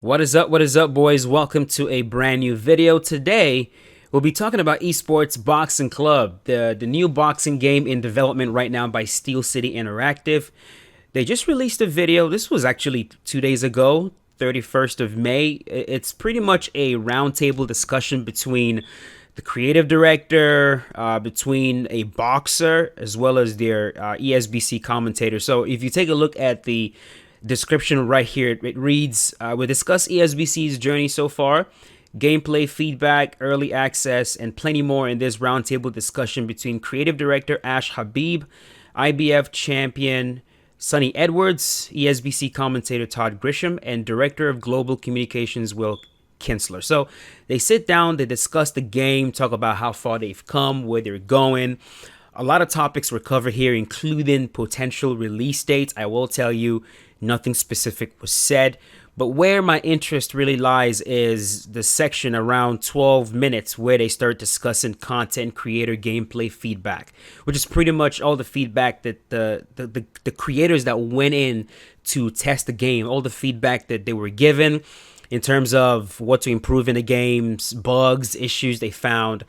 What is up, boys? Welcome to a brand new video. Today, we'll be talking about Esports Boxing Club, the new boxing game in development right now by Steel City Interactive. They just released a video. This was actually 2 days ago, 31st of May. It's pretty much a roundtable discussion between the creative director, between a boxer, as well as their ESBC commentator. So if you take a look at the description right here, it reads, we discuss ESBC's journey so far, gameplay feedback, early access, and plenty more in this roundtable discussion between creative director Ash Habib, IBF champion Sonny Edwards, ESBC commentator Todd Grisham, and director of global communications Will Kinsler. So they sit down, they discuss the game, talk about how far they've come, where they're going. A lot of topics were covered here, including potential release dates. I will tell you, nothing specific was said. But where my interest really lies is the section around 12 minutes where they start discussing content creator gameplay feedback, which is pretty much all the feedback that the creators that went in to test the game, all the feedback that they were given in terms of what to improve in the games, bugs, issues they found,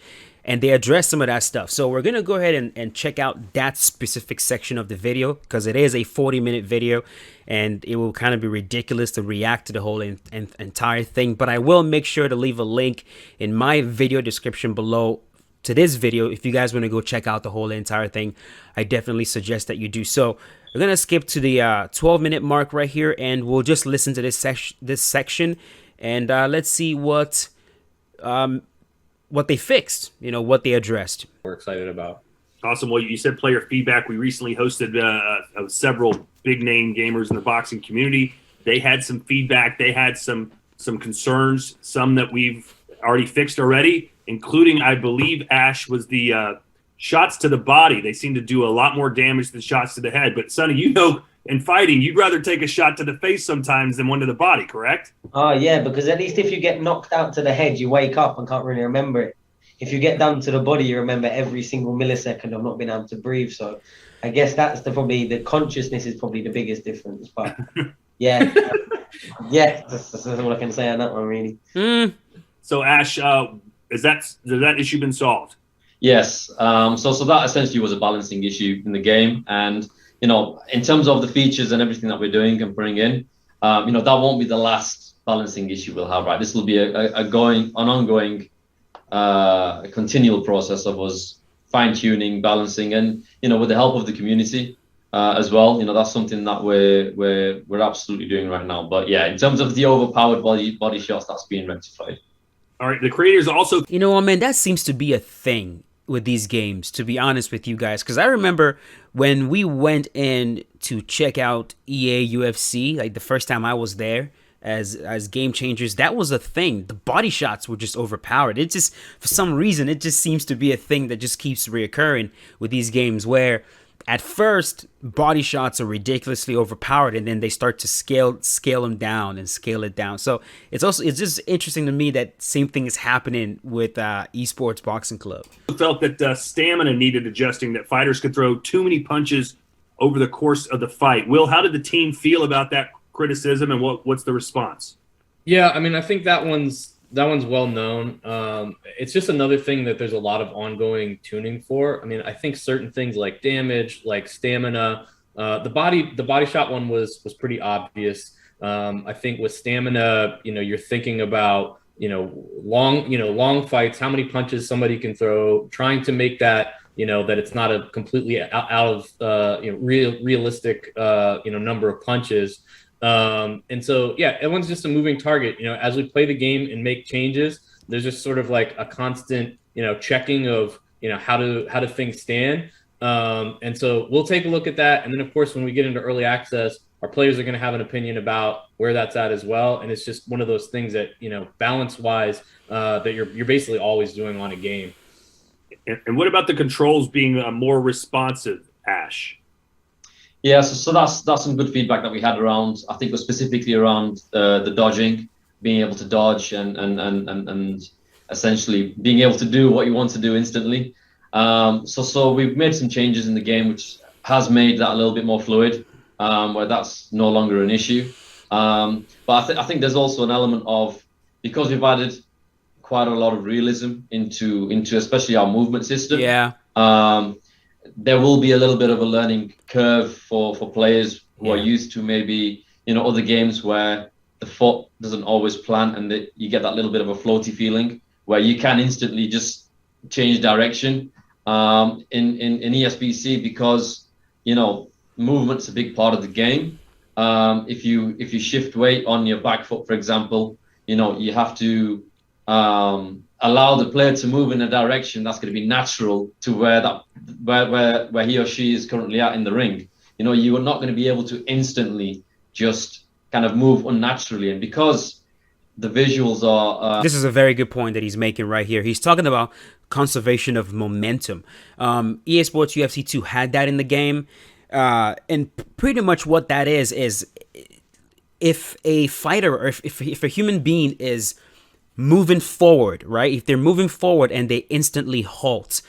and they address some of that stuff. So we're going to go ahead and check out that specific section of the video because it is a 40-minute video and it will kind of be ridiculous to react to the whole entire thing. But I will make sure to leave a link in my video description below to this video. If you guys want to go check out the whole entire thing, I definitely suggest that you do so. We're going to skip to the 12-minute mark right here and we'll just listen to this section and let's see what they fixed, what they addressed. We're excited about. Awesome. Well, you said player feedback. We recently hosted several big name gamers in the boxing community. They had some feedback. They had some concerns, some that we've already fixed already, including, I believe, Ash, was the shots to the body. They seem to do a lot more damage than shots to the head. But Sonny, in fighting, you'd rather take a shot to the face sometimes than one to the body, correct? Oh, yeah, because at least if you get knocked out to the head, you wake up and can't really remember it. If you get down to the body, you remember every single millisecond of not being able to breathe. So I guess that's probably the consciousness is probably the biggest difference. But yeah, that's all I can say on that one, really. So Ash, has that issue been solved? Yes. So that essentially was a balancing issue in the game. And, in terms of the features and everything that we're doing and bringing in, that won't be the last balancing issue we'll have, right? This will be an ongoing, continual process of us fine-tuning, balancing, and, with the help of the community as well, that's something that we're absolutely doing right now. But yeah, in terms of the overpowered body shots, that's being rectified. All right. The creators also, Man, that seems to be a thing with these games, to be honest with you guys, because I remember when we went in to check out EA UFC, like the first time I was there as game changers, that was a thing. The body shots were just overpowered. It just, for some reason, it just seems to be a thing that just keeps reoccurring with these games where at first body shots are ridiculously overpowered and then they start to scale them down and scale it down. So it's just interesting to me that same thing is happening with Esports Boxing Club. felt that stamina needed adjusting, that fighters could throw too many punches over the course of the fight. Will, how did the team feel about that criticism and what's the response? Yeah, I mean, I think that one's well known. It's just another thing that there's a lot of ongoing tuning for. I mean, I think certain things like damage, like stamina, the body shot one was pretty obvious. I think with stamina, you're thinking about long fights, how many punches somebody can throw, trying to make that that it's not a completely out of realistic number of punches. And so, yeah, everyone's just a moving target. As we play the game and make changes, there's just sort of like a constant, checking of, how do things stand. And so we'll take a look at that. And then, of course, when we get into early access, our players are going to have an opinion about where that's at as well. And it's just one of those things that, balance wise, that you're basically always doing on a game. And what about the controls being more responsive, Ash? Yeah, so that's some good feedback that we had around. I think it was specifically around the dodging, being able to dodge and essentially being able to do what you want to do instantly. So we've made some changes in the game, which has made that a little bit more fluid, where that's no longer an issue. But I think there's also an element of, because we've added quite a lot of realism into especially our movement system. Yeah. There will be a little bit of a learning curve for players who are used to maybe, other games where the foot doesn't always plant and you get that little bit of a floaty feeling where you can instantly just change direction. In ESBC, because movement's a big part of the game. If you shift weight on your back foot, for example, you have to allow the player to move in a direction that's going to be natural to where he or she is currently at in the ring. You are not going to be able to instantly just kind of move unnaturally, and because the visuals are this is a very good point that he's making right here. He's talking about conservation of momentum. EA Sports UFC 2 had that in the game, and pretty much what that is if a fighter or if a human being is moving forward, right? If they're moving forward and they instantly halt,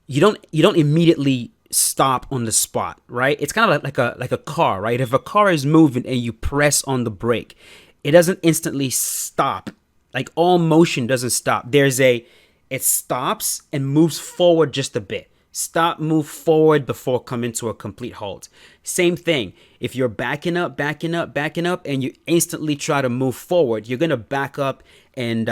you don't immediately stop on the spot, right? It's kind of like a car, right? If a car is moving and you press on the brake, it doesn't instantly stop. Like, all motion doesn't stop. It stops and moves forward just a bit. Stop, move forward before coming to a complete halt. Same thing. If you're backing up, and you instantly try to move forward, you're going to back up, and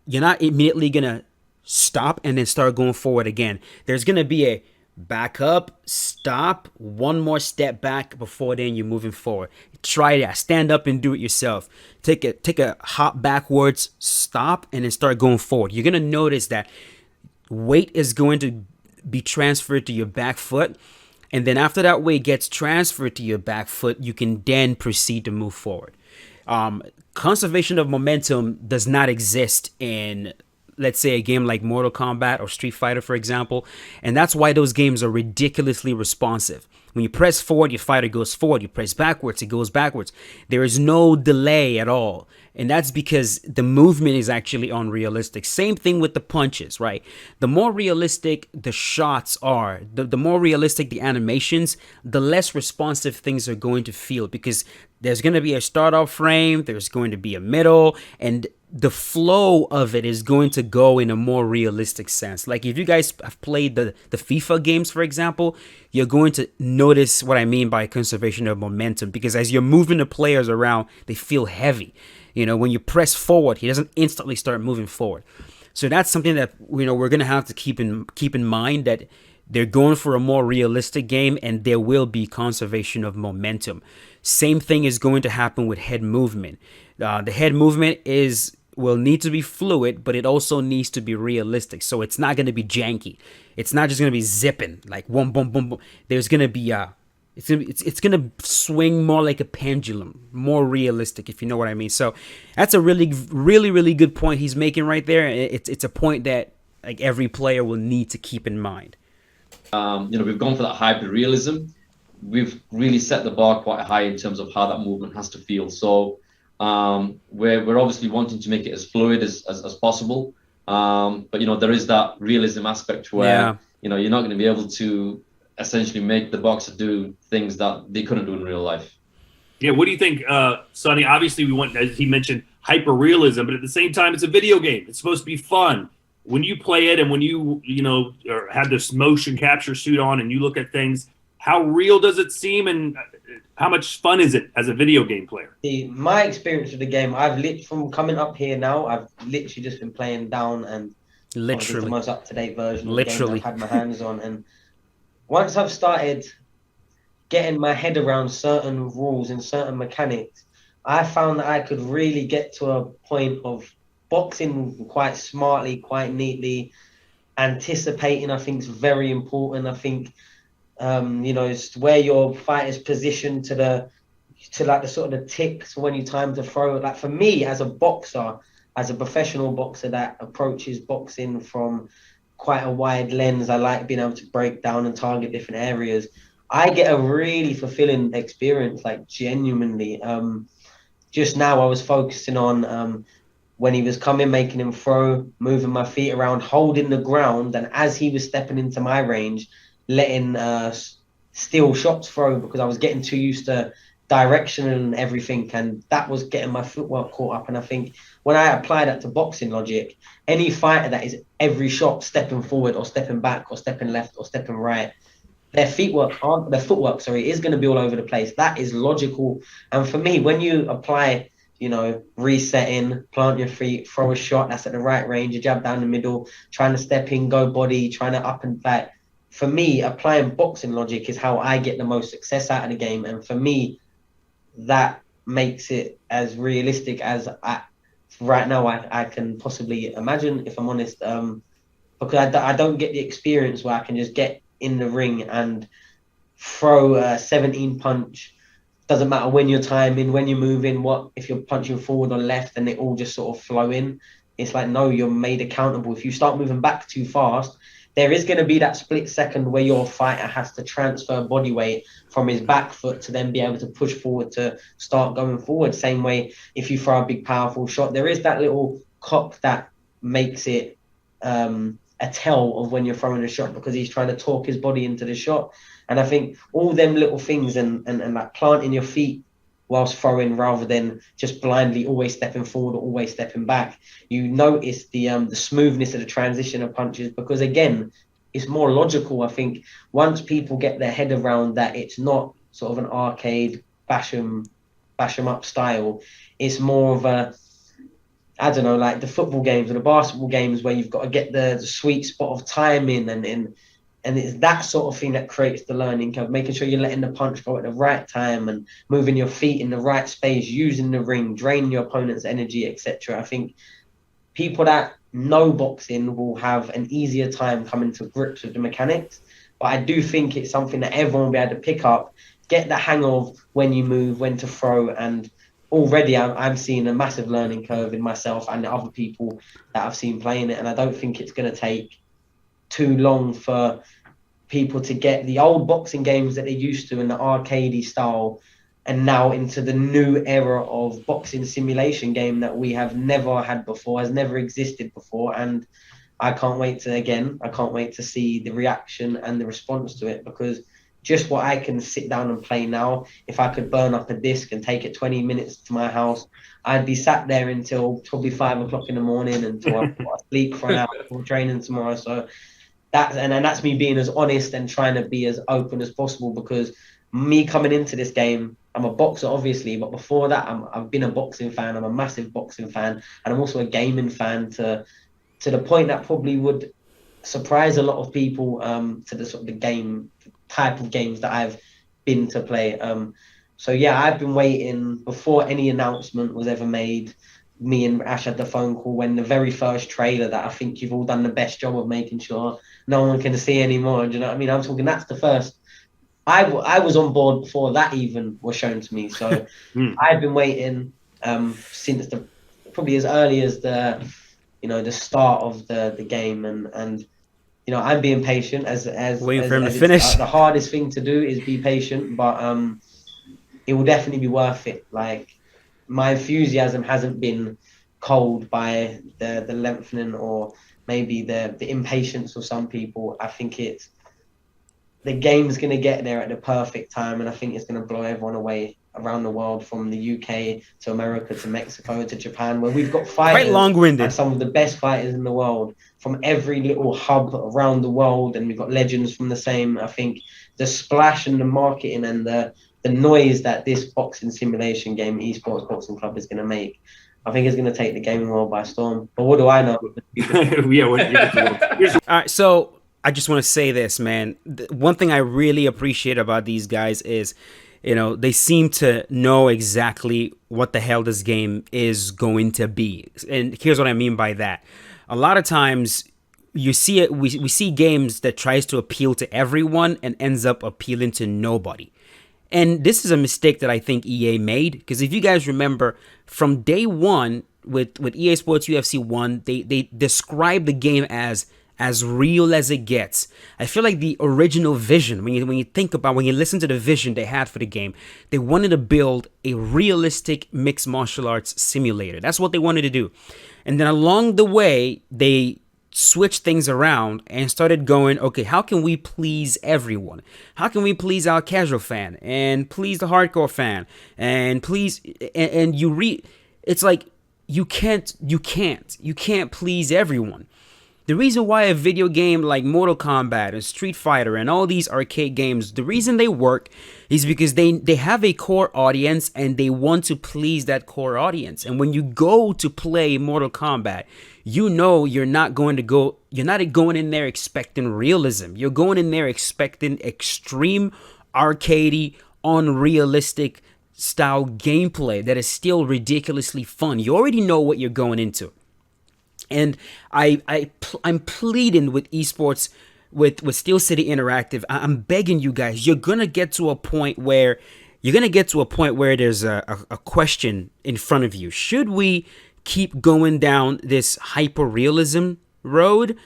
you're not immediately going to stop and then start going forward again. There's going to be a back up, stop, one more step back before then you're moving forward. Try that. Stand up and do it yourself. Take a hop backwards, stop, and then start going forward. You're going to notice that weight is going to be transferred to your back foot, and then after that weight gets transferred to your back foot, you can then proceed to move forward. Conservation of momentum does not exist in, let's say, a game like Mortal Kombat or Street Fighter, for example, and that's why those games are ridiculously responsive. When you press forward, your fighter goes forward. You press backwards, it goes backwards. There is no delay at all. And that's because the movement is actually unrealistic. Same thing with the punches, right? The more realistic the shots are, the more realistic the animations, the less responsive things are going to feel, because there's going to be a start-off frame, there's going to be a middle, and the flow of it is going to go in a more realistic sense. Like, if you guys have played the FIFA games, for example, you're going to notice what I mean by conservation of momentum, because as you're moving the players around, they feel heavy. When you press forward, he doesn't instantly start moving forward. So that's something that we're going to have to keep in mind, that they're going for a more realistic game, and there will be conservation of momentum. Same thing is going to happen with head movement. The head movement will need to be fluid, but it also needs to be realistic. So it's not going to be janky. It's not just going to be zipping like boom, boom, boom, boom. There's going to be it's going to swing more like a pendulum, more realistic, if you know what I mean. So that's a really, really, really good point he's making right there. It's a point that, like, every player will need to keep in mind. We've gone for that hybrid realism. We've really set the bar quite high in terms of how that movement has to feel. So we're obviously wanting to make it as fluid as possible. But there is that realism aspect where you're not going to be able to essentially make the boxer do things that they couldn't do in real life. Yeah, what do you think, Sonny? Obviously, we want, as he mentioned, hyper realism, but at the same time, it's a video game. It's supposed to be fun. When you play it, and when you or have this motion capture suit on, and you look at things, how real does it seem, and how much fun is it as a video game player? My experience with the game, from coming up here now, I've literally just been playing down, and the most up-to-date version of the game I've had my hands on. And once I've started getting my head around certain rules and certain mechanics, I found that I could really get to a point of boxing quite smartly, quite neatly. Anticipating, I think, is very important. I think it's where your fighter's positioned to the sort of the ticks when you time to throw. Like, for me, as a boxer, as a professional boxer that approaches boxing from quite a wide lens, I like being able to break down and target different areas. I get a really fulfilling experience, like, genuinely. Just now I was focusing on when he was coming, making him throw, moving my feet around, holding the ground, and as he was stepping into my range, letting steel shots throw, because I was getting too used to direction and everything, and that was getting my footwork caught up. And I think when I apply that to boxing logic, any fighter that is every shot stepping forward or stepping back or stepping left or stepping right, their footwork, sorry, is going to be all over the place. That is logical. And for me, when you apply, resetting, plant your feet, throw a shot that's at the right range, a jab down the middle, trying to step in, go body, trying to up and back. For me, applying boxing logic is how I get the most success out of the game. And for me, that makes it as realistic as right now I can possibly imagine, if I'm honest, because I don't get the experience where I can just get in the ring and throw a 17 punch. Doesn't matter when you're timing, when you're moving, if you're punching forward or left, and they all just sort of flow in. It's like, no, you're made accountable. If you start moving back too fast, there is going to be that split second where your fighter has to transfer body weight from his back foot to then be able to push forward to start going forward. Same way, if you throw a big, powerful shot, there is that little cock that makes it a tell of when you're throwing a shot, because he's trying to torque his body into the shot. And I think all them little things and like planting your feet whilst throwing rather than just blindly always stepping forward or always stepping back, you notice the smoothness of the transition of punches, because again, it's more logical. I think once people get their head around that, it's not sort of an arcade bash 'em up style. It's more of a, I don't know, like the football games or the basketball games where you've got to get the sweet spot of timing, and it's that sort of thing that creates the learning curve, making sure you're letting the punch go at the right time and moving your feet in the right space, using the ring, draining your opponent's energy, etc. I think people that know boxing will have an easier time coming to grips with the mechanics, but I do think it's something that everyone will be able to pick up, get the hang of when you move, when to throw, and already I'm seeing a massive learning curve in myself and the other people that I've seen playing it, and I don't think it's going to take too long for people to get the old boxing games that they used to in the arcadey style and now into the new era of boxing simulation game that we have never had before, has never existed before. And I can't wait to see the reaction and the response to it, because just what I can sit down and play now, if I could burn up a disc and take it 20 minutes to my house, I'd be sat there until probably 5 o'clock in the morning until I sleep for an hour before training tomorrow. So that's me being as honest and trying to be as open as possible, because me coming into this game, I'm a boxer obviously, but before that I've been a boxing fan. I'm a massive boxing fan, and I'm also a gaming fan to the point that probably would surprise a lot of people, to the sort of the game type of games that I've been to play. So yeah, I've been waiting before any announcement was ever made. Me and Ash had the phone call when the very first trailer that I think you've all done the best job of making sure no one can see anymore. Do you know what I mean? I'm talking, that's the first. I was on board before that even was shown to me. So I've been waiting since probably as early as the start of the game, and I'm being patient as waiting for him to finish. The hardest thing to do is be patient, but it will definitely be worth it. Like, my enthusiasm hasn't been cold by the lengthening or maybe the impatience of some people. I think the game's going to get there at the perfect time, and I think it's going to blow everyone away around the world, from the UK to America to Mexico to Japan, where we've got fighters, quite long-winded, and some of the best fighters in the world from every little hub around the world, and we've got legends from the same. I think the splash and the marketing and the noise that this boxing simulation game, Esports Boxing Club, is going to make, I think it's going to take the gaming world by storm. But what do I know? All right, so I just want to say this, man. One thing I really appreciate about these guys is, they seem to know exactly what the hell this game is going to be. And here's what I mean by that. A lot of times you see it, we see games that tries to appeal to everyone and ends up appealing to nobody. And this is a mistake that I think EA made, because if you guys remember, from day one with EA Sports UFC 1, they described the game as real as it gets. I feel like the original vision, when you listen to the vision they had for the game, they wanted to build a realistic mixed martial arts simulator. That's what they wanted to do. And then along the way, they switched things around and started going, okay, how can we please everyone? How can we please our casual fan and please the hardcore fan and please and it's like you can't please everyone. The reason why a video game like Mortal Kombat and Street Fighter and all these arcade games, the reason they work is because they have a core audience and they want to please that core audience. And when you go to play Mortal Kombat, you know you're not going in there expecting realism. You're going in there expecting extreme arcadey, unrealistic style gameplay that is still ridiculously fun. You already know what you're going into. And I'm pleading with esports, with Steel City Interactive. I'm begging you guys. You're gonna get to a point where there's a question in front of you. Should we keep going down this hyper realism road,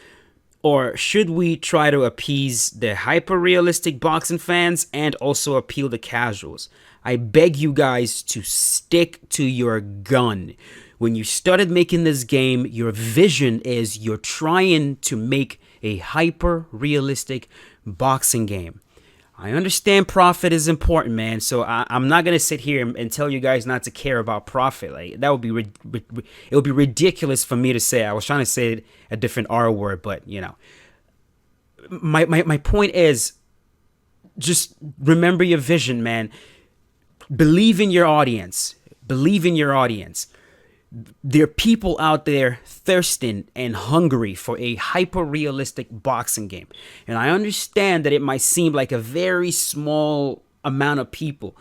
or should we try to appease the hyper realistic boxing fans and also appeal the casuals? I beg you guys to stick to your gun. When you started making this game, your vision is you're trying to make a hyper-realistic boxing game. I understand profit is important, man, so I'm not going to sit here and tell you guys not to care about profit. Like, that would be it would be ridiculous for me to say. I was trying to say a different R word, but, you know. My point is, just remember your vision, man. Believe in your audience. Believe in your audience. There are people out there thirsting and hungry for a hyper-realistic boxing game. And I understand that it might seem like a very small amount of people.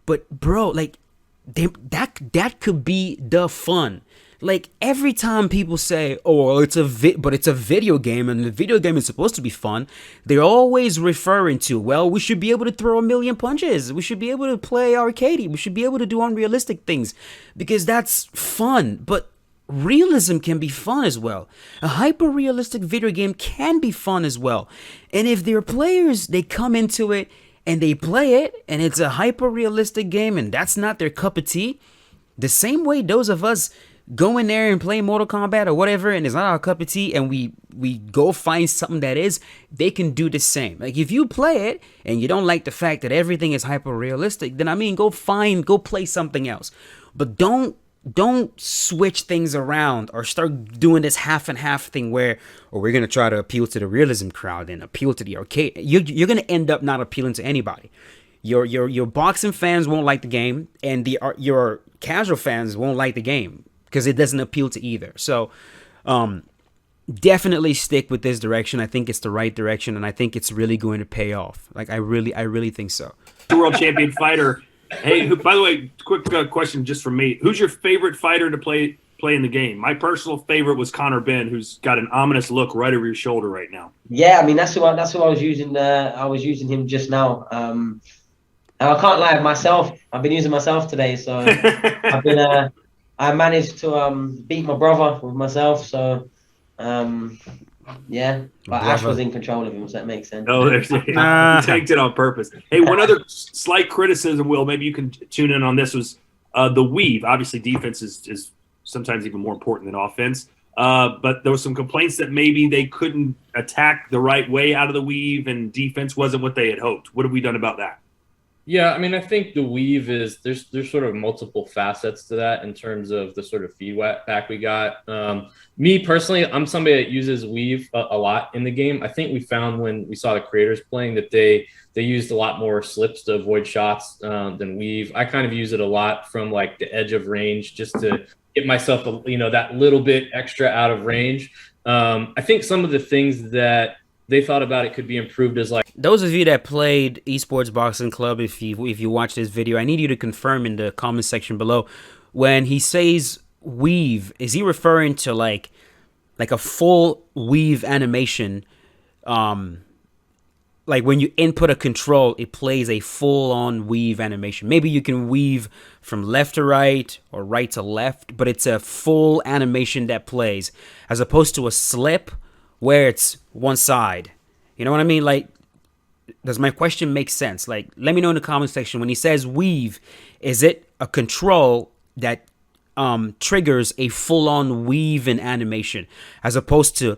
But, bro, like, that could be the fun. Like, every time people say, oh, well, it's a video game, and the video game is supposed to be fun, they're always referring to, well, we should be able to throw a million punches. We should be able to play arcadey. We should be able to do unrealistic things, because that's fun. But realism can be fun as well. A hyper-realistic video game can be fun as well. And if their players, they come into it and they play it, and it's a hyper-realistic game, and that's not their cup of tea, the same way those of us go in there and play Mortal Kombat or whatever, and it's not our cup of tea, and we go find something that is, they can do the same. Like, if you play it and you don't like the fact that everything is hyper realistic, then I mean, go play something else. But don't switch things around or start doing this half and half thing where, or we're gonna try to appeal to the realism crowd and appeal to the arcade. You're gonna end up not appealing to anybody. Your boxing fans won't like the game, and your casual fans won't like the game, because it doesn't appeal to either. So definitely stick with this direction. I think it's the right direction, and I think it's really going to pay off. Like, I really think so. World champion fighter. Hey, by the way, quick question just from me. Who's your favorite fighter to play in the game? My personal favorite was Conor Benn, who's got an ominous look right over your shoulder right now. Yeah, I mean, that's who I was using. I was using him just now. And I can't lie, myself, I've been using myself today, so I managed to beat my brother with myself, so yeah. But Ash was in control of him, so that makes sense. Oh, he tanked it on purpose. Hey, one other slight criticism, Will, maybe you can tune in on this, was the weave. Obviously, defense is sometimes even more important than offense. But there was some complaints that maybe they couldn't attack the right way out of the weave, and defense wasn't what they had hoped. What have we done about that? Yeah, I mean, I think the weave is there's sort of multiple facets to that in terms of the sort of feedback we got. Me personally, I'm somebody that uses weave a lot in the game. I think we found when we saw the creators playing that they used a lot more slips to avoid shots than weave. I kind of use it a lot from like the edge of range just to get myself, that little bit extra out of range. I think some of the things that they thought about it could be improved as like, those of you that played Esports Boxing Club, if you watch this video, I need you to confirm in the comment section below, when he says weave, is he referring to like a full weave animation? Like when you input a control, it plays a full-on weave animation. Maybe you can weave from left to right or right to left, but it's a full animation that plays, as opposed to a slip where it's one side. You know what I mean? Like, does my question make sense? Like, let me know in the comment section. When he says weave, is it a control that triggers a full-on weave in animation, as opposed to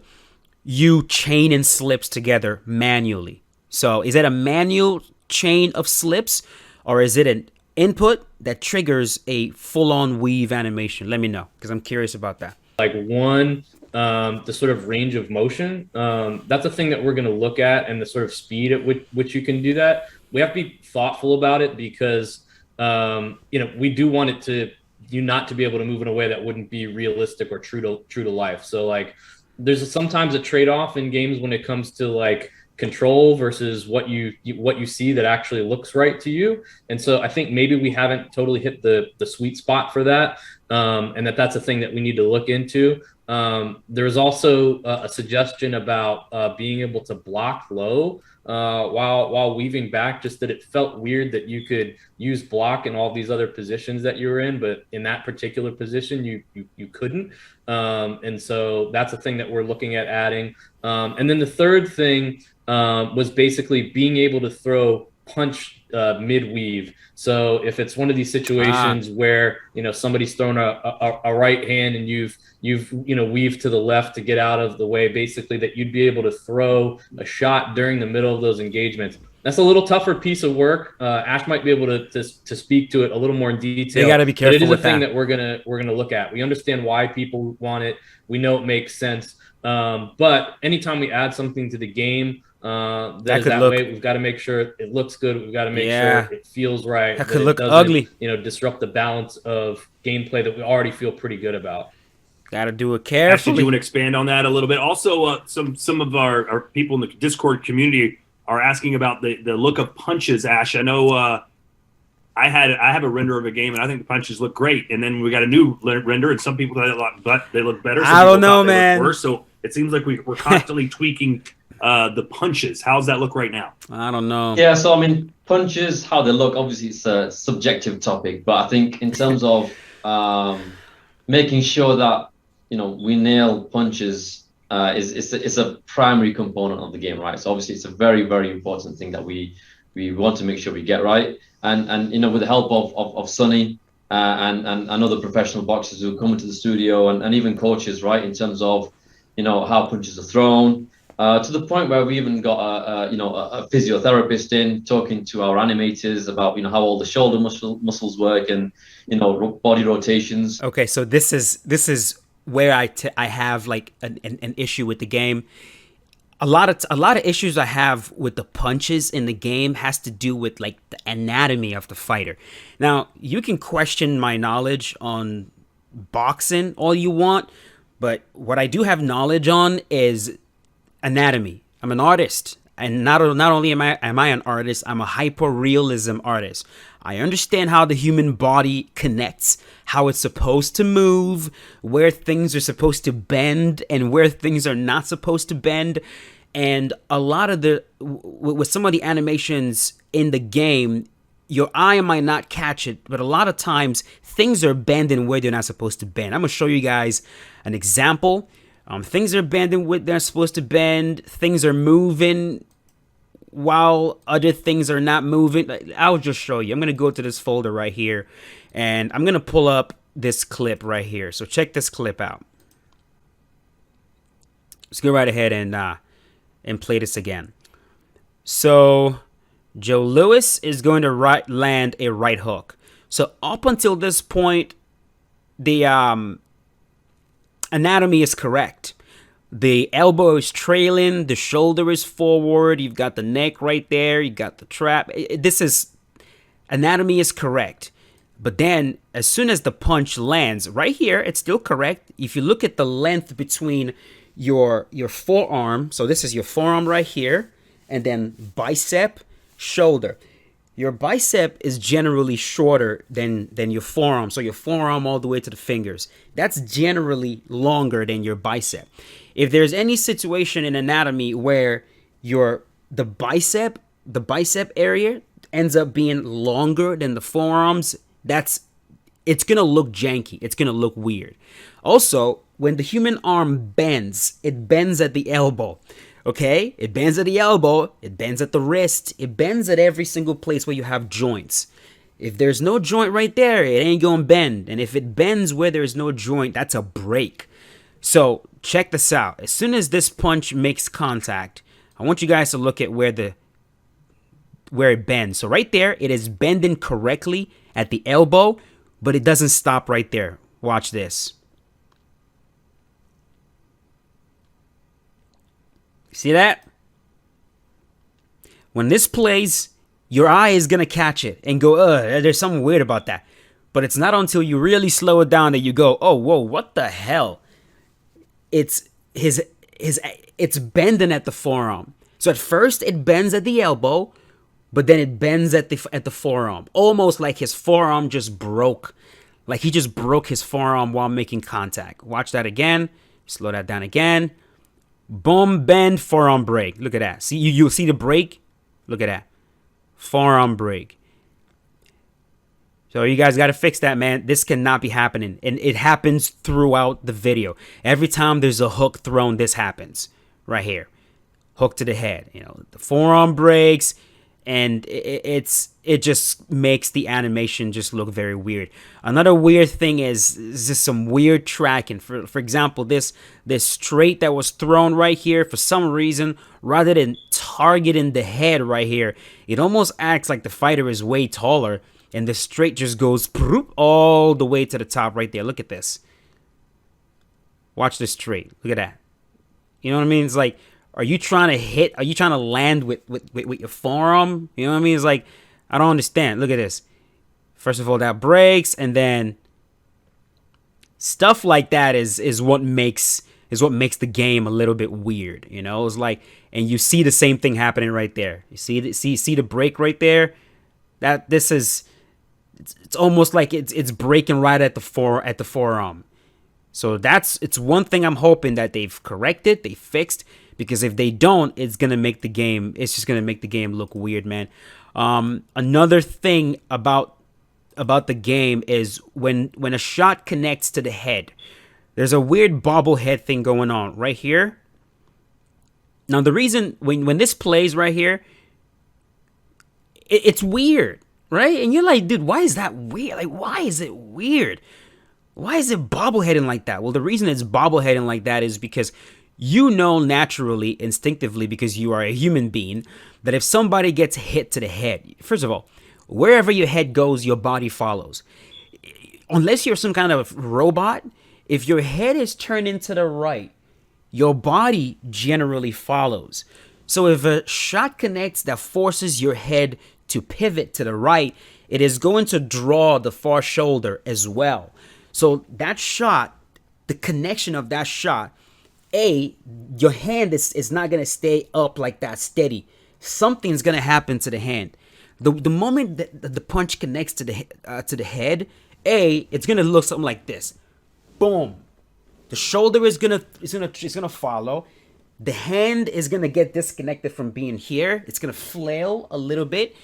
you chain in slips together manually. So is that a manual chain of slips, or is it an input that triggers a full-on weave animation? Let me know, because I'm curious about that. Like one, the sort of range of motion. That's a thing that we're going to look at, and the sort of speed at which you can do that. We have to be thoughtful about it because we do want it to you not to be able to move in a way that wouldn't be realistic or true to life. So like there's sometimes a trade-off in games when it comes to like control versus what you see that actually looks right to you. And so I think maybe we haven't totally hit the sweet spot for that. And that's a thing that we need to look into. There's also a suggestion about being able to block low while weaving back, just that it felt weird that you could use block in all these other positions that you were in, but in that particular position you couldn't. And so that's a thing that we're looking at adding. And then the third thing was basically being able to throw punch mid weave. So if it's one of these situations where somebody's thrown a right hand and you've weaved to the left to get out of the way, basically that you'd be able to throw a shot during the middle of those engagements. That's a little tougher piece of work. Ash might be able to speak to it a little more in detail. You got to be careful. But it is with a thing that. that we're gonna look at. We understand why people want it. We know it makes sense. But anytime we add something to the game, way, we've got to make sure it looks good. We've got to make sure it feels right. That could look ugly. Disrupt the balance of gameplay that we already feel pretty good about. Got to do it carefully. Actually, do you want to expand on that a little bit? Also, some of our people in the Discord community are asking about the look of punches. Ash, I know I have a render of a game, and I think the punches look great. And then we got a new render, and some people thought they look better. Some I don't people know, thought they man. looked worse. So it seems like we're constantly tweaking the punches. How's that look right now? I don't know. Yeah, so I mean, punches, how they look, obviously it's a subjective topic, but I think in terms of making sure that we nail punches is a primary component of the game, right? So obviously it's a very, very important thing that we want to make sure we get right. And with the help of Sonny and other professional boxers who come into the studio and even coaches, right, in terms of how punches are thrown, to the point where we even got a physiotherapist in talking to our animators about how all the shoulder muscles work and body rotations. Okay, so this is where I have like an issue with the game. A lot of issues I have with the punches in the game has to do with like the anatomy of the fighter. Now, you can question my knowledge on boxing all you want, but what I do have knowledge on is anatomy. I'm an artist, and not only am I an artist, I'm a hyper-realism artist. I understand how the human body connects, how it's supposed to move, where things are supposed to bend and where things are not supposed to bend. And a lot of with some of the animations in the game, your eye might not catch it, but a lot of times things are bending where they're not supposed to bend. I'm going to show you guys an example. Things are bending where they're supposed to bend. Things are moving while other things are not moving. I'll just show you. I'm going to go to this folder right here, and I'm going to pull up this clip right here. So check this clip out. Let's go right ahead and play this again. So Joe Louis is going to land a right hook. So up until this point, the anatomy is correct. The elbow is trailing, the shoulder is forward, you've got the neck right there, you got the trap. Anatomy is correct. But then as soon as the punch lands, right here, it's still correct. If you look at the length between your forearm, so this is your forearm right here, and then bicep, shoulder. Your bicep is generally shorter than your forearm. So your forearm all the way to the fingers. That's generally longer than your bicep. If there's any situation in anatomy where the bicep area ends up being longer than the forearms, it's gonna look janky. It's gonna look weird. Also, when the human arm bends, it bends at the elbow. Okay, it bends at the elbow, it bends at the wrist, it bends at every single place where you have joints. If there's no joint right there, it ain't gonna bend. And if it bends where there's no joint, that's a break. So check this out. As soon as this punch makes contact, I want you guys to look at where it bends. So right there, it is bending correctly at the elbow, but it doesn't stop right there. Watch this. See that? When this plays, your eye is going to catch it and go, there's something weird about that. But it's not until you really slow it down that you go, oh, whoa, what the hell? It's bending at the forearm. So at first it bends at the elbow, but then it bends at the forearm. Almost like his forearm just broke. Like he just broke his forearm while making contact. Watch that again. Slow that down again. Boom, bend, forearm break. Look at that. See, you'll see the break. Look at that. Forearm break. So you guys got to fix that, man. This cannot be happening. And it happens throughout the video. Every time there's a hook thrown, this happens. Right here. Hook to the head. You know, the forearm breaks. And it just makes the animation just look very weird. Another weird thing is just some weird tracking. For example, this straight that was thrown right here, for some reason, rather than targeting the head right here, it almost acts like the fighter is way taller, and the straight just goes all the way to the top right there. Look at this. Watch this straight. Look at that. You know what I mean? It's like, are you trying to hit? Are you trying to land with your forearm? You know what I mean? It's like, I don't understand. Look at this. First of all, that breaks, and then stuff like that is what makes the game a little bit weird. You know, it's like, and you see the same thing happening right there. You see the break right there. It's almost like it's breaking right at the forearm. So it's one thing I'm hoping that they've corrected, they fixed. Because if they don't, it's just gonna make the game look weird, man. Another thing about the game is when a shot connects to the head, there's a weird bobblehead thing going on right here. Now the reason when this plays right here, it's weird, right? And you're like, dude, why is that weird? Like, why is it weird? Why is it bobbleheading like that? Well, the reason it's bobbleheading like that is because you know naturally, instinctively, because you are a human being, that if somebody gets hit to the head, first of all, wherever your head goes, your body follows. Unless you're some kind of robot, if your head is turned to the right, your body generally follows. So if a shot connects that forces your head to pivot to the right, it is going to draw the far shoulder as well. So that shot, the connection of that shot, your hand is not going to stay up like that steady. Something's going to happen to the hand. The moment that the punch connects to the head, it's going to look something like this. Boom. The shoulder is going to follow. The hand is going to get disconnected from being here. It's going to flail a little bit.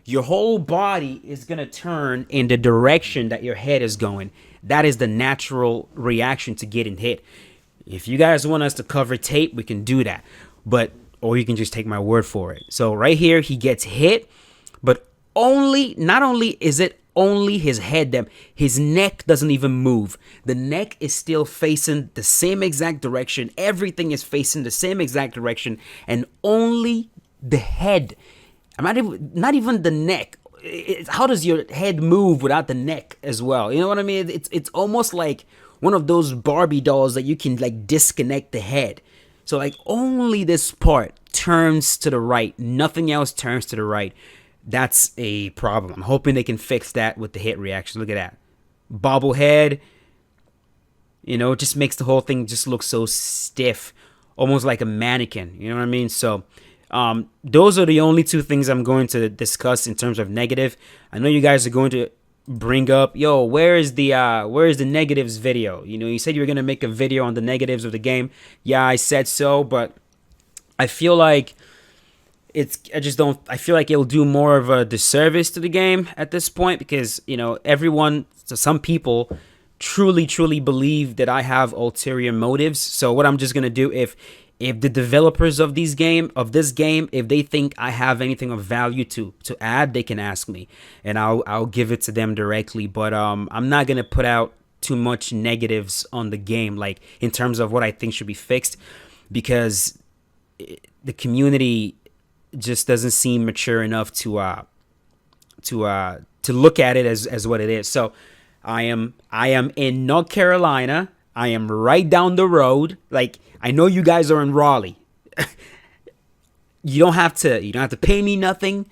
Your whole body is going to turn in the direction that your head is going. That is the natural reaction to getting hit. If you guys want us to cover tape, we can do that. Or you can just take my word for it. So right here, he gets hit, but not only is it only his head, his neck doesn't even move. The neck is still facing the same exact direction. Everything is facing the same exact direction, and only the head. Not even the neck. How does your head move without the neck as well? You know what I mean? It's almost like one of those Barbie dolls that you can like disconnect the head. So like only this part turns to the right. Nothing else turns to the right. That's a problem. I'm hoping they can fix that with the hit reaction. Look at that. Bobblehead. You know, it just makes the whole thing just look so stiff. Almost like a mannequin. You know what I mean? So those are the only two things I'm going to discuss in terms of negative. I know you guys are going to bring up, where is the negatives video? You know, you said you were going to make a video on the negatives of the game. Yeah, I said so, but I feel like I feel like it'll do more of a disservice to the game at this point, because, you know, some people truly believe that I have ulterior motives. So what I'm just going to do, if the developers of this game, if they think I have anything of value to add, they can ask me, and I'll give it to them directly. But I'm not gonna put out too much negatives on the game, like in terms of what I think should be fixed, because the community just doesn't seem mature enough to look at it as what it is. So I am in North Carolina. I am right down the road. Like, I know you guys are in Raleigh. You don't have to pay me nothing.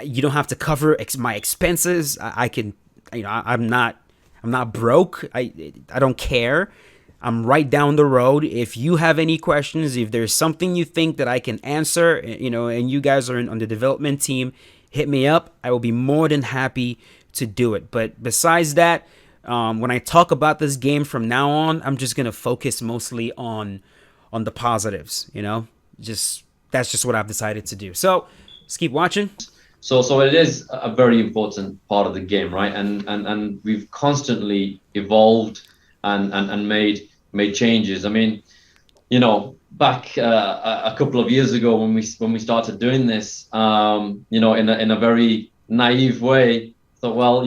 You don't have to cover my expenses. I can, I'm not broke. I don't care. I'm right down the road. If you have any questions, if there's something you think that I can answer, and you guys are on the development team, hit me up. I will be more than happy to do it. But besides that, when I talk about this game from now on, I'm just gonna focus mostly on the positives. That's just what I've decided to do. So let's keep watching. So it is a very important part of the game, right? And we've constantly evolved and made changes. I mean, back a couple of years ago when we started doing this, in a very naive way, thought, well,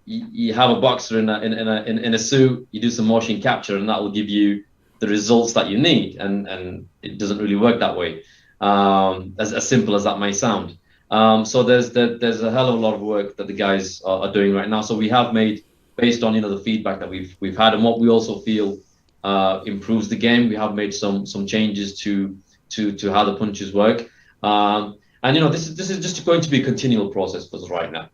you have a boxer in a suit, you do some motion capture, and that will give you the results that you need. And it doesn't really work that way, as simple as that may sound. So there's a hell of a lot of work that the guys are doing right now. So we have made, based on the feedback that we've had and what we also feel improves the game, we have made some changes to how the punches work. And this is just going to be a continual process for us right now.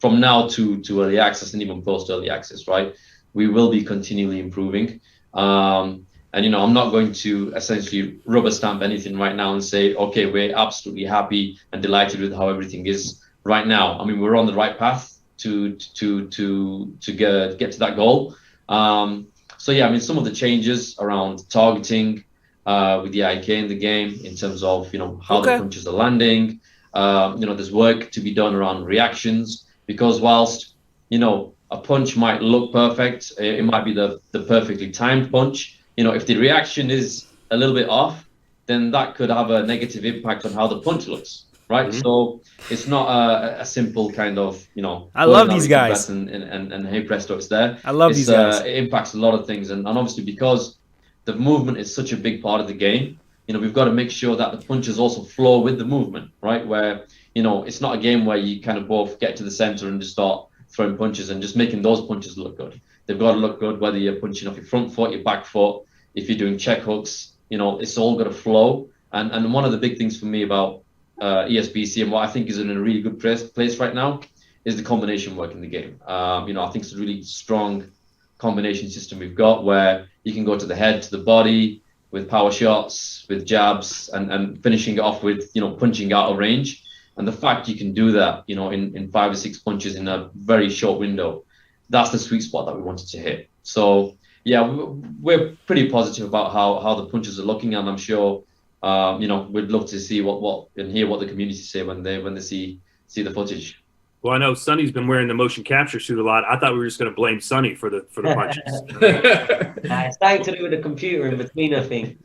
From now to early access and even post early access, right? We will be continually improving. And I'm not going to essentially rubber stamp anything right now and say, okay, we're absolutely happy and delighted with how everything is right now. I mean, we're on the right path to get to that goal. So yeah, I mean, some of the changes around targeting with the IK in the game, in terms of how the punches are landing. There's work to be done around reactions, because whilst a punch might look perfect, it might be the perfectly timed punch. If the reaction is a little bit off, then that could have a negative impact on how the punch looks, right? Mm-hmm. So it's not a simple kind of, I love these guys. And hey presto, it's there. I love these guys. It impacts a lot of things. And obviously, because the movement is such a big part of the game, we've got to make sure that the punches also flow with the movement, right? Where, it's not a game where you kind of both get to the center and just start throwing punches and just making those punches look good. They've got to look good, whether you're punching off your front foot, your back foot, if you're doing check hooks, it's all got to flow. And one of the big things for me about ESBC and what I think is in a really good place right now is the combination work in the game. I think it's a really strong combination system we've got, where you can go to the head, to the body, with power shots, with jabs, and finishing it off with, punching out of range. And the fact you can do that, in 5 or 6 punches in a very short window, that's the sweet spot that we wanted to hit. So yeah, we're pretty positive about how the punches are looking, and I'm sure, we'd love to see what and hear what the community say when they see the footage. Well, I know Sonny's been wearing the motion capture suit a lot. I thought we were just going to blame Sonny for the punches. It's something to do with the computer in between, I think.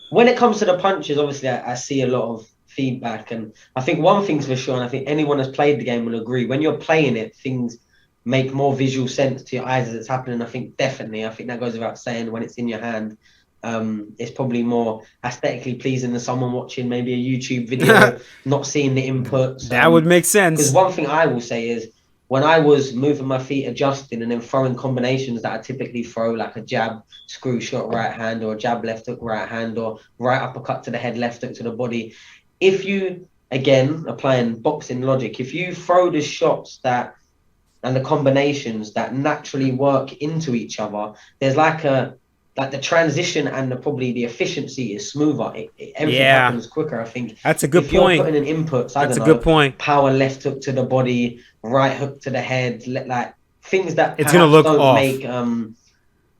When it comes to the punches, obviously, I see a lot of feedback, and I think one thing's for sure, and I think anyone that's played the game will agree, when you're playing it, things make more visual sense to your eyes as it's happening. I think that goes without saying. When it's in your hand, it's probably more aesthetically pleasing than someone watching maybe a YouTube video, not seeing the inputs. That would make sense. Because one thing I will say is, when I was moving my feet, adjusting, and then throwing combinations that I typically throw, like a jab, screw shot, right hand, or a jab, left hook, right hand, or right uppercut to the head, left hook to the body. If you, again, applying boxing logic, if you throw the shots and the combinations that naturally work into each other, there's like the transition and probably the efficiency is smoother. Everything happens quicker, I think. That's a good if point. You're putting in inputs, That's a good point. Power left hook to the body, right hook to the head, like things that it's gonna look don't off. Make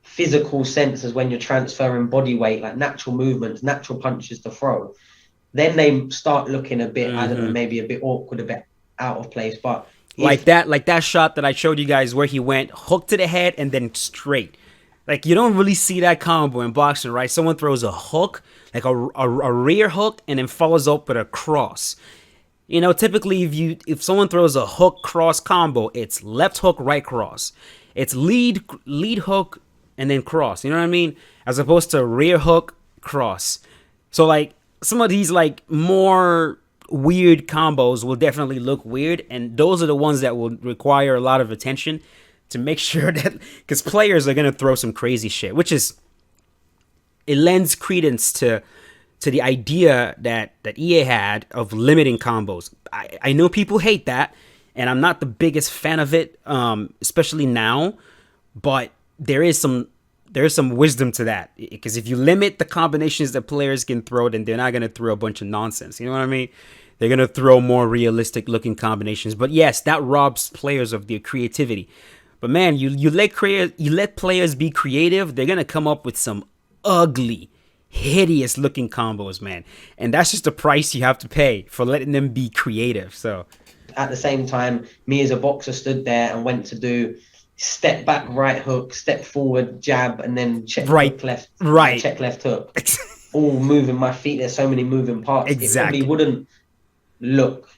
physical sense as when you're transferring body weight, like natural movements, natural punches to throw. Then they start looking a bit, I don't know, maybe a bit awkward, a bit out of place. But like that shot that I showed you guys where he went hook to the head and then straight. Like, you don't really see that combo in boxing, right? Someone throws a hook, like a rear hook, and then follows up with a cross. You know, typically if someone throws a hook cross combo, it's left hook, right cross. It's lead hook, and then cross. You know what I mean? As opposed to rear hook, cross. So like some of these like more weird combos will definitely look weird, and those are the ones that will require a lot of attention to make sure that, because players are gonna throw some crazy shit, which is, it lends credence to the idea that EA had of limiting combos. I know people hate that, and I'm not the biggest fan of it, especially now, but there is some wisdom to that, because if you limit the combinations that players can throw, then they're not going to throw a bunch of nonsense. You know what I mean? They're going to throw more realistic looking combinations. But yes, that robs players of their creativity. But man, you let players be creative, they're going to come up with some ugly, hideous looking combos, man. And that's just the price you have to pay for letting them be creative. So at the same time, me as a boxer stood there and went to do step back right hook, step forward jab, and then check hook left, check left hook. All moving my feet. There's so many moving parts. Exactly. It probably wouldn't look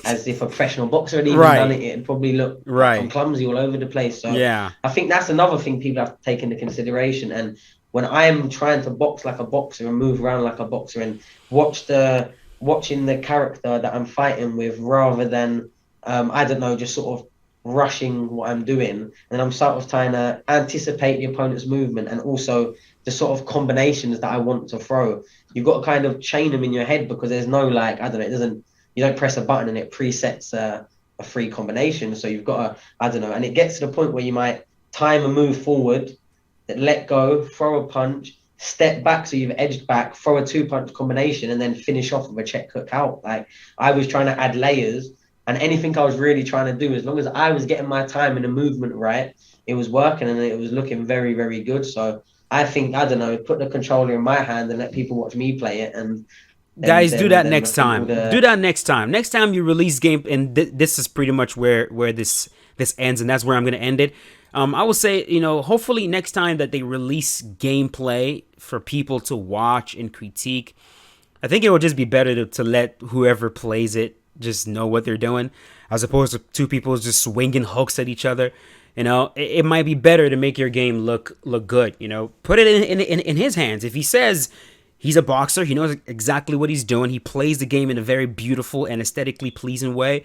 as if a professional boxer had even done it. It'd probably look like I'm clumsy all over the place. So yeah, I think that's another thing people have to take into consideration. And when I'm trying to box like a boxer and move around like a boxer and watching the character that I'm fighting with, rather than I don't know, just sort of rushing what I'm doing, and I'm sort of trying to anticipate the opponent's movement and also the sort of combinations that I want to throw. You've got to kind of chain them in your head, because there's no, like, I don't know, you don't press a button and it presets a free combination. So you've got to, I don't know, and it gets to the point where you might time a move forward, let go, throw a punch, step back, so you've edged back, throw a 2-punch combination, and then finish off with a check hook out. Like, I was trying to add layers, and anything I was really trying to do, as long as I was getting my time and the movement right, it was working and it was looking very, very good. So I think, I don't know, put the controller in my hand and let people watch me play it. And guys, do that next time. Do that next time. Next time you release game, and this is pretty much where this ends, and that's where I'm going to end it. I will say, you know, hopefully next time that they release gameplay for people to watch and critique, I think it will just be better to let whoever plays it just know what they're doing, as opposed to two people just swinging hooks at each other. You know, it might be better to make your game look good. You know, put it in his hands. If he says he's a boxer, he knows exactly what he's doing, he plays the game in a very beautiful and aesthetically pleasing way.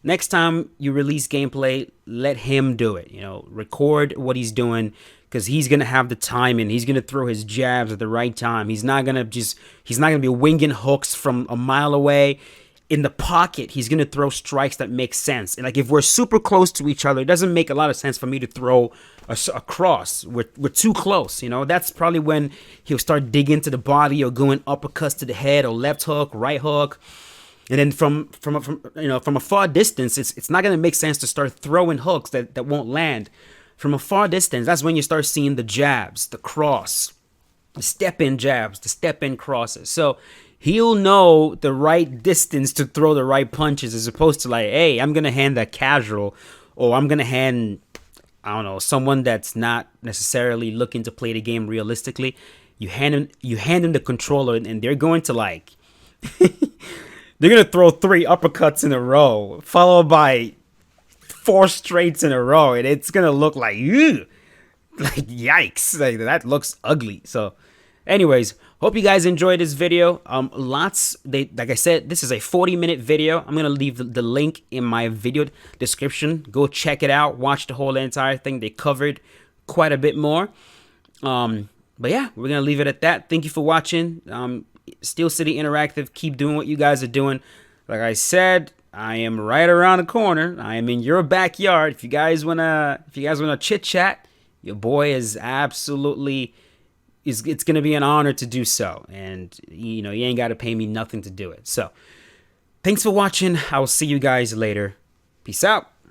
Next time you release gameplay, let him do it. You know, record what he's doing, because he's gonna have the time and he's gonna throw his jabs at the right time. He's not gonna be winging hooks from a mile away. In the pocket, he's gonna throw strikes that make sense. And like, if we're super close to each other, it doesn't make a lot of sense for me to throw a cross. We're too close. You know, that's probably when he'll start digging to the body or going uppercuts to the head, or left hook, right hook. And then from a far distance, it's not gonna make sense to start throwing hooks that won't land. From a far distance, that's when you start seeing the jabs, the cross, the step-in jabs, the step-in crosses. So he'll know the right distance to throw the right punches, as opposed to like, hey, I'm gonna hand that casual, or I'm gonna hand, I don't know, someone that's not necessarily looking to play the game realistically. You hand him the controller, and they're going to like they're gonna throw 3 uppercuts in a row, followed by 4 straights in a row, and it's gonna look like, ew, like, yikes, like, that looks ugly. So anyways, hope you guys enjoyed this video. Like I said, this is a 40-minute video. I'm gonna leave the link in my video description. Go check it out, watch the whole entire thing. They covered quite a bit more. But yeah, we're gonna leave it at that. Thank you for watching. Steel City Interactive, keep doing what you guys are doing. Like I said, I am right around the corner. I am in your backyard. If you guys wanna chit chat, your boy is absolutely. It's gonna be an honor to do so, and you know, you ain't gotta pay me nothing to do it. So thanks for watching. I will see you guys later. Peace out.